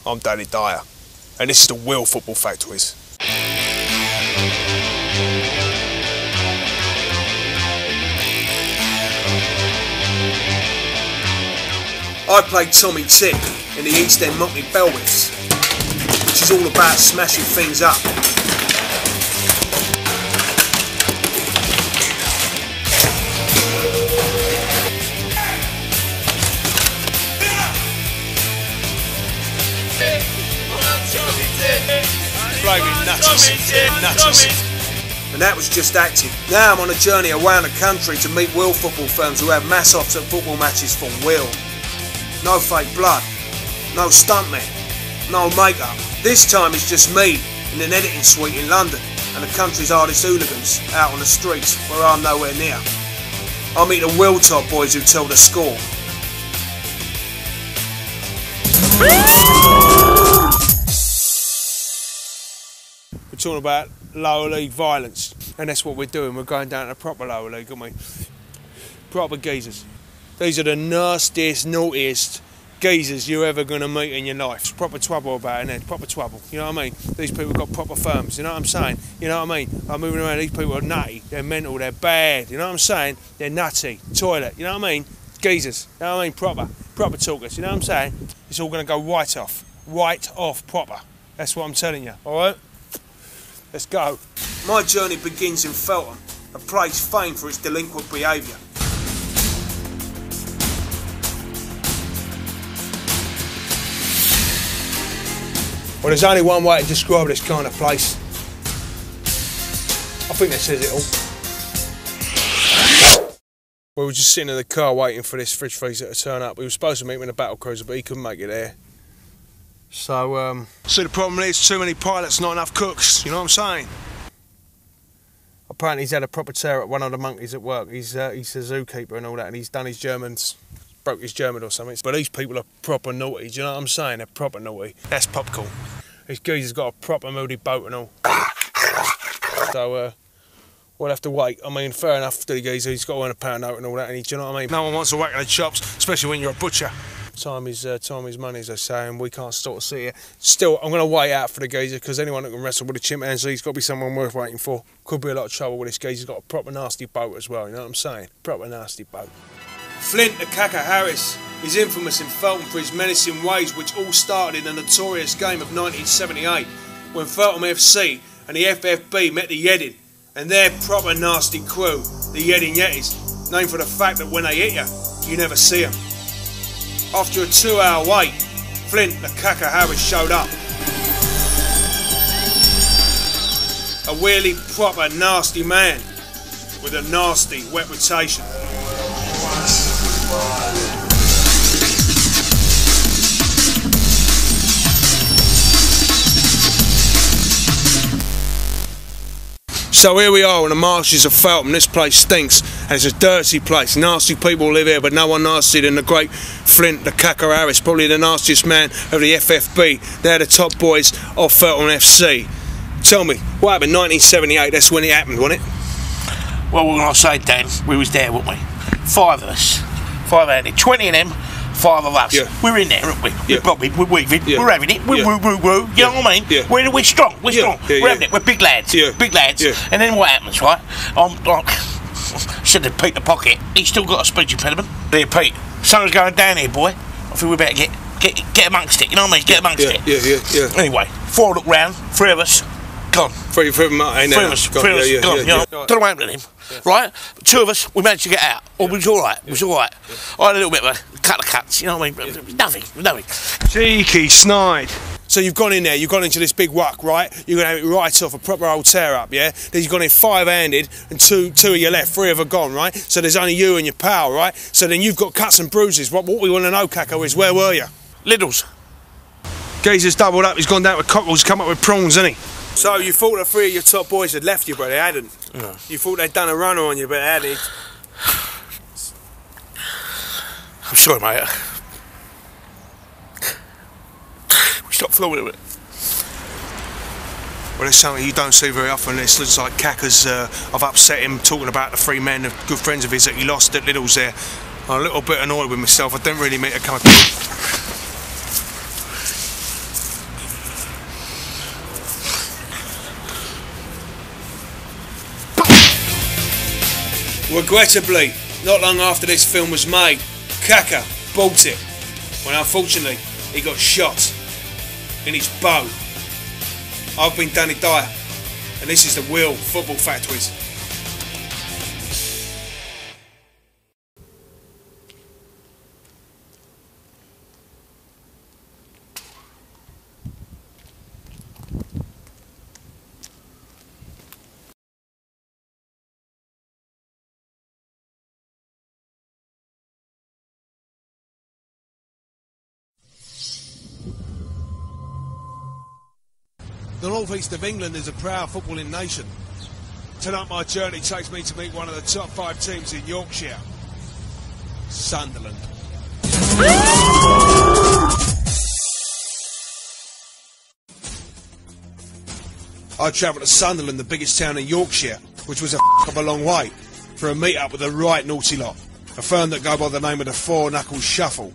I'm Danny Dyer, and this is the Wheel Football Factowheeze. I played Tommy Tick in the East End Motley Bellwiths, which is all about smashing things up. Nutters. And that was just acting. Now I'm on a journey around the country to meet wheel football firms who have mass-offs at football matches for wheel. No fake blood, no stuntmen, no makeup. This time it's just me in an editing suite in London and the country's hardest hooligans out on the streets where I'm nowhere near. I'll meet the wheel top boys who tell the score. We're talking about lower league violence, and that's what we're doing. We're going down to the proper lower league, aren't we? Proper geezers. These are the nastiest, naughtiest geezers you're ever going to meet in your life. It's proper trouble about it, innit? Proper trouble, you know what I mean? These people got proper firms, you know what I'm saying? You know what I mean? I'm moving around, these people are nutty, they're mental, they're bad, you know what I'm saying? They're nutty, toilet, you know what I mean? Geezers, you know what I mean? Proper talkers, you know what I'm saying? It's all going to go right off proper. That's what I'm telling you, alright? Let's go. My journey begins in Feltham, a place famed for its delinquent behaviour. Well, there's only one way to describe this kind of place. I think that says it all. We were just sitting in the car waiting for this fridge freezer to turn up. We were supposed to meet him in a battle cruiser, but he couldn't make it there. So the problem is too many pilots, not enough cooks, you know what I'm saying? Apparently he's had a proper tear at one of the monkeys at work. He's a zookeeper and all that, and he's done his Germans, broke his German or something. But these people are proper naughty, do you know what I'm saying? They're proper naughty. That's popcorn. This geezer's got a proper moody boat and all. So we'll have to wait. I mean, fair enough to the geezer, he's got to earn a pound note and all that, and do you know what I mean? No one wants to whack in the chops, especially when you're a butcher. Time is money, as they say, and we can't sort of see it. Still, I'm going to wait out for the geezer, because anyone that can wrestle with a chimpanzee, he's got to be someone worth waiting for. Could be a lot of trouble with this geezer. He's got a proper nasty boat as well, you know what I'm saying? Proper nasty boat. Flint the Cacker Harris is infamous in Feltham for his menacing ways, which all started in the notorious game of 1978, when Feltham FC and the FFB met the Yedding, and their proper nasty crew, the Yedding Yetis, named for the fact that when they hit you, you never see them. After a 2-hour wait, Flint the Cacker Harris showed up. A really proper nasty man with a nasty reputation. So here we are in the marshes of Feltham. This place stinks, and it's a dirty place. Nasty people live here, but no one nastier than the great Flint the Cacker Harris, probably the nastiest man of the FFB. They're the top boys of Feltham FC. Tell me, what happened in 1978? That's when it happened, wasn't it? Well, what can I say, Dan? We was there, weren't we? 5 of us. 5 20 of them, 5 of us. Yeah. We're in there, aren't we? Yeah. We're weaving, yeah. we're having it, we're yeah. woo, you know what I mean? Yeah. We're strong, we're strong, Yeah, we're having it, we're big lads, Yeah. Yeah. And then what happens, right? I'm like, said to Pete the Pocket, he's still got a speech impediment. There, Pete, something's going down here, boy. I think we better get amongst it, you know what I mean? Get amongst it. Yeah. Anyway, 4 look round, 3 of us, gone. 3 of them ain't there. 3 of us, gone, you know. Don't know what happened to him, right? 2 of us, we managed to get out. It was alright, it was alright. I had a little bit of a couple of cuts, you know what I mean? Nothing. Cheeky snide. So you've gone in there, you've gone into this big ruck, right? You're going to have it right off, a proper old tear-up, yeah? Then you've gone in 5-handed, and two of you left, 3 of them gone, right? So there's only you and your pal, right? So then you've got cuts and bruises. What we want to know, Caco, is where were you? Liddles. Geezer's doubled up, he's gone down with cockles, come up with prawns, hasn't he? So you thought the 3 of your top boys had left you, but they hadn't? No. You thought they'd done a runner on you, but they hadn't? I'm sorry, mate. We stopped filming it. Well, it's something you don't see very often. It looks like Cacker's, I've upset him talking about the 3 men, good friends of his that he lost at Liddles there. I'm a little bit annoyed with myself. I didn't really mean to come. Regrettably, not long after this film was made, Kaka bought it, when unfortunately he got shot in his bow. I've been Danny Dyer, and this is the Wheel Football Factowheeze. The North East of England is a proud footballing nation. Tonight my journey takes me to meet one of the top 5 teams in Yorkshire, Sunderland. I travelled to Sunderland, the biggest town in Yorkshire, which was a long way, for a meet-up with the right naughty lot, a firm that go by the name of the Four Knuckle Shuffle.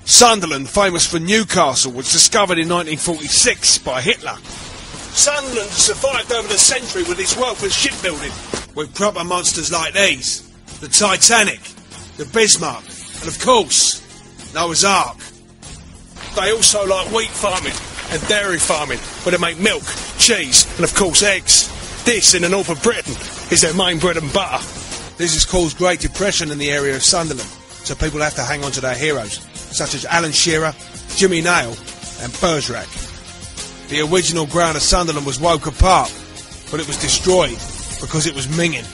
Sunderland, famous for Newcastle, was discovered in 1946 by Hitler. Sunderland survived over the century with its wealth of shipbuilding, with proper monsters like these, the Titanic, the Bismarck, and of course, Noah's Ark. They also like wheat farming and dairy farming, where they make milk, cheese, and of course eggs. This, in the north of Britain, is their main bread and butter. This has caused great depression in the area of Sunderland, so people have to hang on to their heroes, such as Alan Shearer, Jimmy Nail and Bergerac. The original ground of Sunderland was Woker Park, but it was destroyed because it was minging.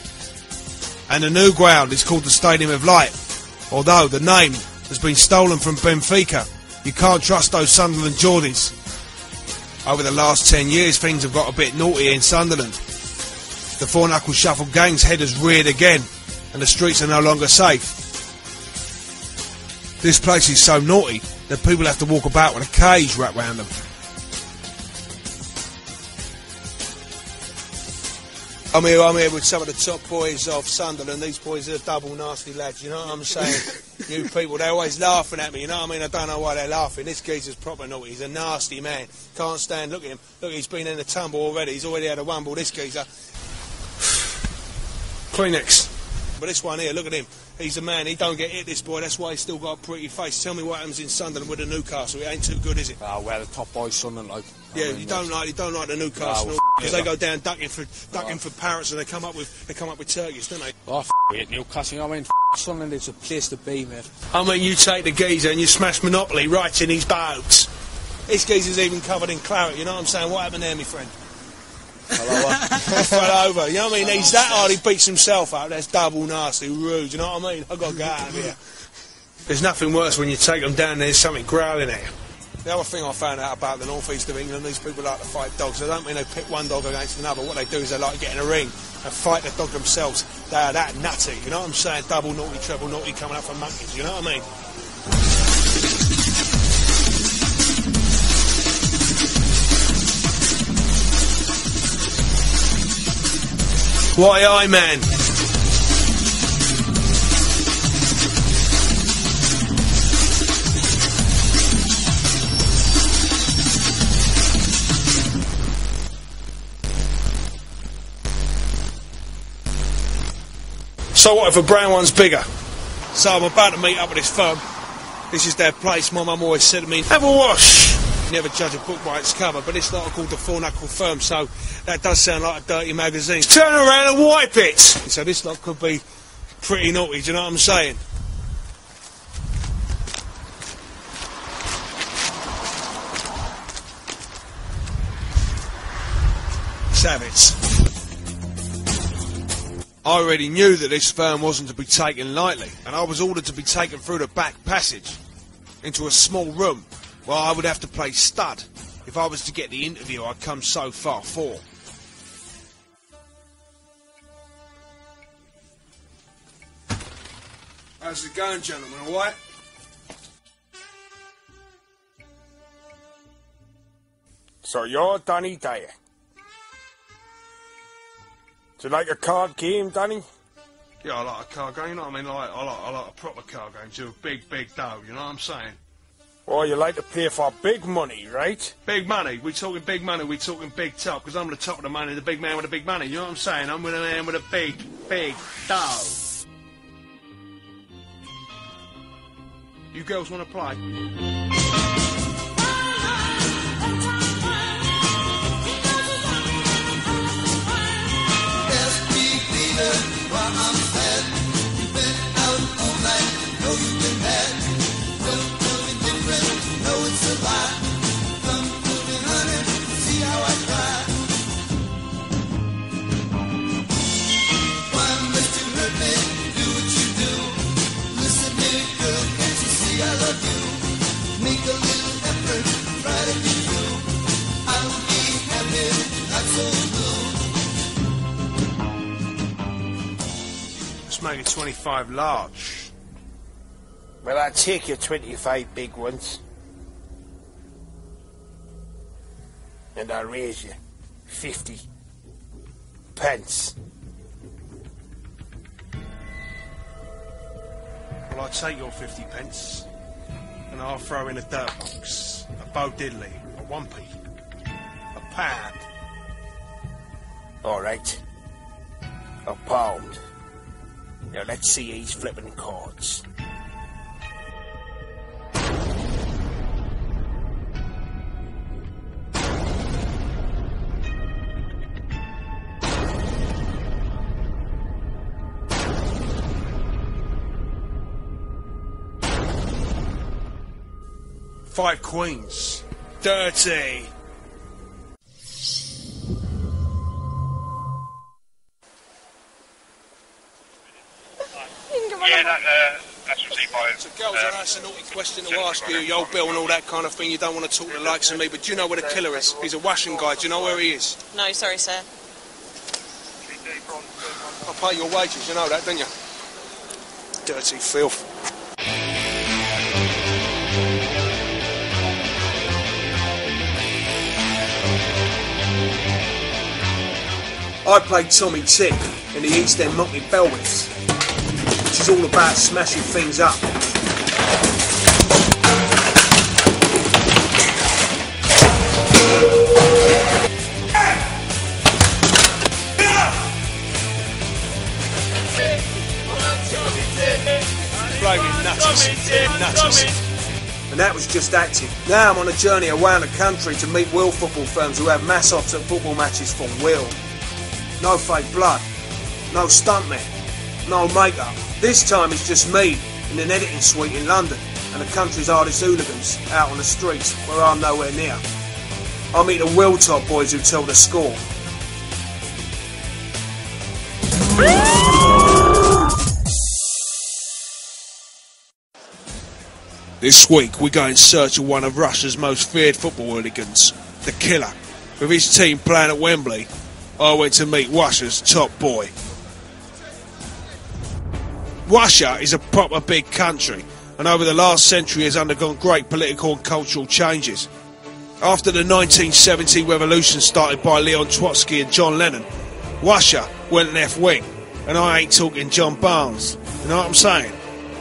And the new ground is called the Stadium of Light, although the name has been stolen from Benfica. You can't trust those Sunderland Geordies. Over the last 10 years things have got a bit naughty in Sunderland. The Four Knuckle Shuffle gang's head has reared again and the streets are no longer safe. This place is so naughty that people have to walk about with a cage wrapped round them. I'm here with some of the top boys of Sunderland. These boys are double nasty lads, you know what I'm saying? You people, they're always laughing at me, you know what I mean? I don't know why they're laughing. This geezer's proper naughty, he's a nasty man. Can't stand, look at him. Look, he's been in the tumble already, he's already had a wumble, this geezer. Kleenex. But this one here, look at him. He's a man, he don't get hit, this boy, that's why he's still got a pretty face. Tell me what happens in Sunderland with the Newcastle, it ain't too good, is it? Oh, we're the top boys, Sunderland, like. Yeah, you don't like the Newcastle, because they go down ducking for parrots and they come up with turkeys, don't they? Oh, it, Newcastle, you know what I mean? Sunderland is a place to be, mate. I mean, you take the geezer and you smash Monopoly right in his boat. This geezer's even covered in claret, you know what I'm saying? What happened there, my friend? Fell over, you know what I mean? He's that hard, he beats himself up. That's double nasty, rude, you know what I mean? I've got to get out of here. There's nothing worse when you take them down and there's something growling at you. The other thing I found out about the North East of England, these people like to fight dogs. I don't mean they pit one dog against another. What they do is they like to get in a ring and fight the dog themselves. They are that nutty, you know what I'm saying? Double naughty, treble naughty coming up from monkeys, you know what I mean? Why, aye, man. So what if a brown one's bigger? So I'm about to meet up with this firm. This is their place. My mum always said to me, have a wash. You never judge a book by its cover, but it's not called the Four Knuckle Firm, so that does sound like a dirty magazine. Turn around and wipe it! So this lot could be pretty naughty, do you know what I'm saying? Savage. I already knew that this firm wasn't to be taken lightly, and I was ordered to be taken through the back passage into a small room where I would have to play stud if I was to get the interview I'd come so far for. How's it going, gentlemen, alright? So you're Danny Dyer. Do you like a card game, Danny? Yeah, I like a car game, you know what I mean? I like a proper car game, too. Big dough, you know what I'm saying? Well, you like to play for big money, right? Big money. We talking big money, we talking big top, because I'm the top of the money, the big man with the big money, you know what I'm saying? I'm with a man with a big dough. You girls want to play? Let's make it 25 large. Well, I'll take your 25 big ones. And I'll raise you 50 pence. Well, I'll take your 50 pence and I'll throw in a dirt box, a Bo Diddley, a 1p, a pound. All right. A pound. Now let's see these flipping cards. Five queens. Dirty. That's received by... So girls, that's a naughty question to ask you, yo Bill and all that kind of thing. You don't want to talk the likes of me, but do you know where the killer is? He's a washing guy. Do you know where he is? No, sorry, sir. I'll pay your wages, you know that, don't you? Dirty filth. I played Tommy Tick in the East End Motley Belwiths, which is all about smashing things up. Blaming nutters. And that was just acting. Now I'm on a journey around the country to meet wheel football firms who have mass-offs at football matches for wheel. No fake blood, no stuntmen, no makeup. This time it's just me in an editing suite in London and the country's hardest hooligans out on the streets where I'm nowhere near. I meet the wheel top boys who tell the score. This week we go in search of one of Russia's most feared football hooligans, the Killer. With his team playing at Wembley, I went to meet Russia's top boy. Russia is a proper big country and over the last century has undergone great political and cultural changes. After the 1970 revolution started by Leon Trotsky and John Lennon, Russia went left wing, and I ain't talking John Barnes, you know what I'm saying?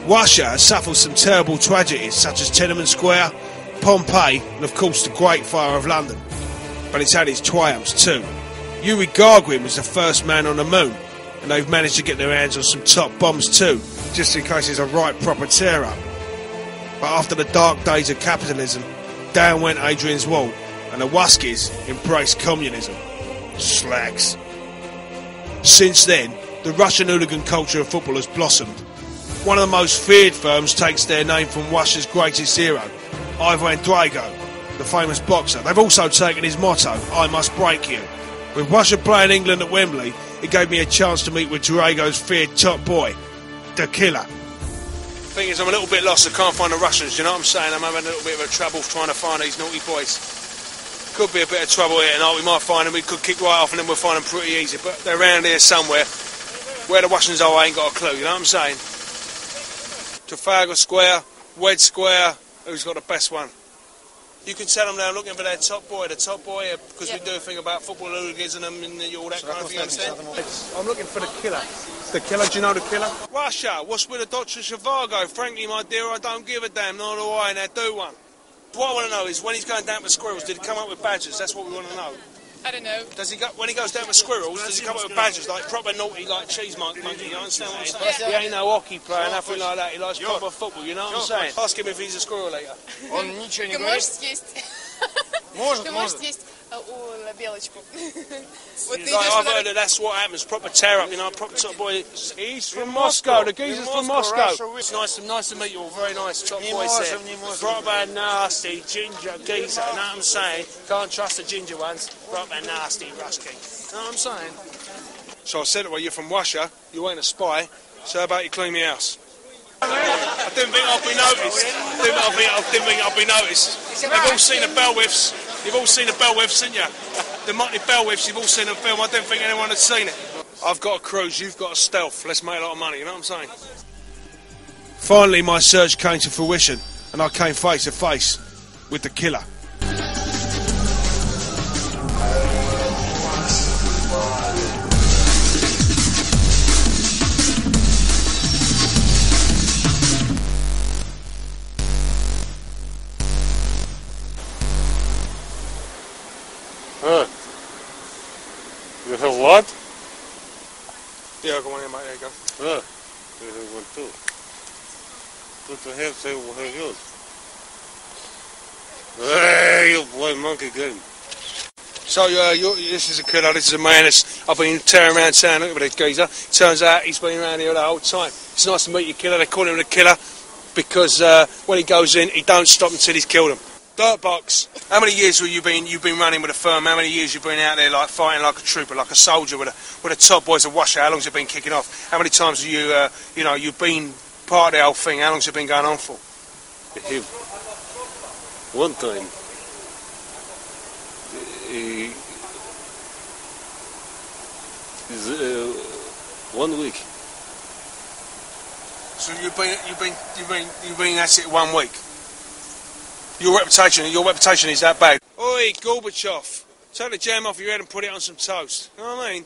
Russia has suffered some terrible tragedies such as Tiananmen Square, Pompeii and of course the Great Fire of London. But it's had its triumphs too. Yuri Gagarin was the first man on the moon, and they've managed to get their hands on some top bombs too, just in case there's a right proper tear-up. But after the dark days of capitalism, down went Adrian's Wall, and the Wuskies embraced communism. Slags. Since then, the Russian hooligan culture of football has blossomed. One of the most feared firms takes their name from Russia's greatest hero, Ivan Drago, the famous boxer. They've also taken his motto, I must break you. With Russia playing England at Wembley, it gave me a chance to meet with Drago's feared top boy, the Killer. Thing is, I'm a little bit lost, I can't find the Russians, you know what I'm saying? I'm having a little bit of a trouble trying to find these naughty boys. Could be a bit of trouble here tonight, we might find them, we could kick right off and then we'll find them pretty easy, but they're around here somewhere. Where the Russians are, I ain't got a clue, you know what I'm saying? Trafalgar Square, Wedge Square, who's got the best one? You can tell them they're looking for their top boy, because we do a thing about football hooligans and all that kind of thing, you understand? I'm looking for the killer. The killer, do you know the killer? Russia, what's with the Dr. Zhivago? Frankly, my dear, I don't give a damn, nor do I, now do one. What I want to know is, when he's going down with squirrels, did he come up with badgers? That's what we want to know. I don't know. Does he go, when he goes down with squirrels, does he come up with badgers, like proper naughty, like cheese monkey, you understand what I'm saying? He ain't no hockey player, nothing like that, he likes proper football, you know what I'm saying? Ask him if he's a squirrel later. Ты можешь съесть? Ты можешь съесть белочку. I've heard that that's what happens, proper tear up, you know, proper top boy. He's from Moscow, the geezer's from Moscow. It's nice to meet you all, very nice top boys there. Proper nasty ginger geezer, you know what I'm saying? Can't trust the ginger ones, proper nasty rusky. You know what I'm saying? So I said to her, you're from Russia, you ain't a spy, so how about you clean me house? I didn't think I'd be noticed. I didn't think I'd be noticed. They've all seen the bell whiffs. You've all seen the bell whiffs, haven't you? The Motley bell whiffs, you've all seen the film. I didn't think anyone had seen it. I've got a cruise, you've got a stealth. Let's make a lot of money, you know what I'm saying? Finally, my search came to fruition, and I came face to face with the killer. You have what? Yeah, I've got one here, mate. There you go. You have one too. What to have, say we'll have yours. Hey, you boy monkey game. So, this is a killer, this is a man that's, I've been tearing around town looking for this geezer. Turns out he's been around here the whole time. It's nice to meet you, killer. They call him the killer because when he goes in, he don't stop until he's killed him. Dirtbox. How many years have you've been running with a firm? How many years you've been out there like fighting like a trooper, like a soldier with the top boys of Washer? How long's it been kicking off? How many times have you, you've been part of the whole thing? How long's it been going on for? One time, 1 week. So you've been at it 1 week. Your reputation is that bad. Oi, Gorbachev, take the jam off your head and put it on some toast. You know what I mean?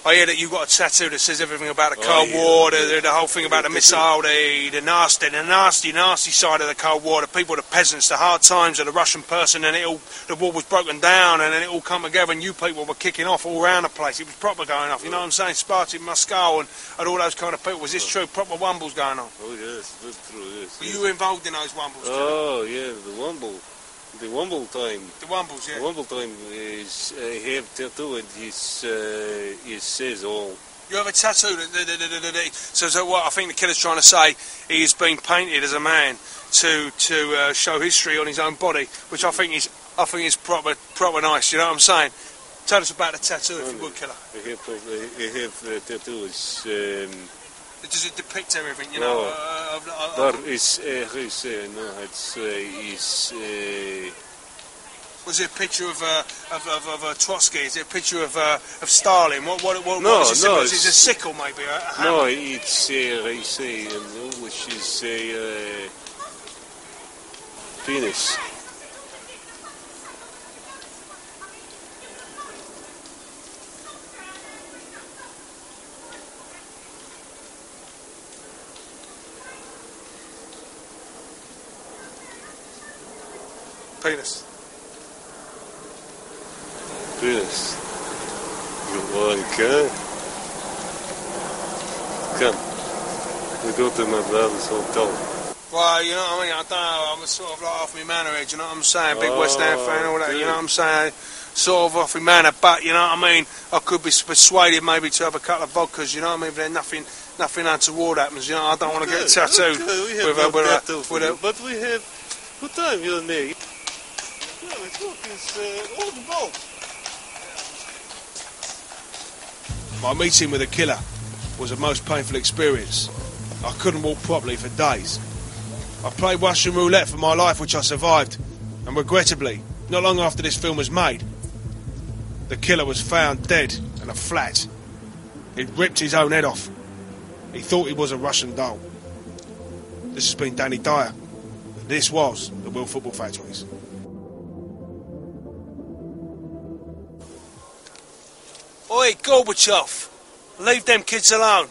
I hear that you've got a tattoo that says everything about the Cold War, the whole thing about the missile, the nasty side of the Cold War, the people, the peasants, the hard times of the Russian person, and the war was broken down, and then it all come together, and you people were kicking off all around the place. It was proper going off, you know what I'm saying? Spartan, Moscow, and all those kind of people. Was this true? Proper wumbles going on? Oh yes, that's true, yes. Were you involved in those wumbles? Oh yeah, the wumble. The Wumble time. The Wumbles, yeah. The Wumble time is I have tattoo and it says all. You have a tattoo so what I think the killer's trying to say, he has been painted as a man to show history on his own body, which I think is proper nice. You know what I'm saying? Tell us about the tattoo, if you would, killer. I have the tattoo. Does it depict everything, you know? Was it a picture of Trotsky? Is it a picture of Stalin? What is it? Is it a sickle, maybe? No, it's I say in English is a penis. Penis. Penis. You want to come? We go to my brother's hotel. Well, you know what I mean? I don't know. I'm sort of like off my manor edge, you know what I'm saying? Big West Ham fan, all that, you know what I'm saying? Sort of off my manor, but you know what I mean? I could be persuaded maybe to have a couple of vodkas, you know what I mean? But then nothing untoward happens, you know? I don't want to get tattooed but we have good time, you and me. Yeah, let's look, it's all the ball. My meeting with a killer was a most painful experience. I couldn't walk properly for days. I played Russian roulette for my life, which I survived, and regrettably, not long after this film was made, the killer was found dead in a flat. He'd ripped his own head off. He thought he was a Russian doll. This has been Danny Dyer, and this was the Wheel Football Factowheeze. Oi, Gorbachev, leave them kids alone.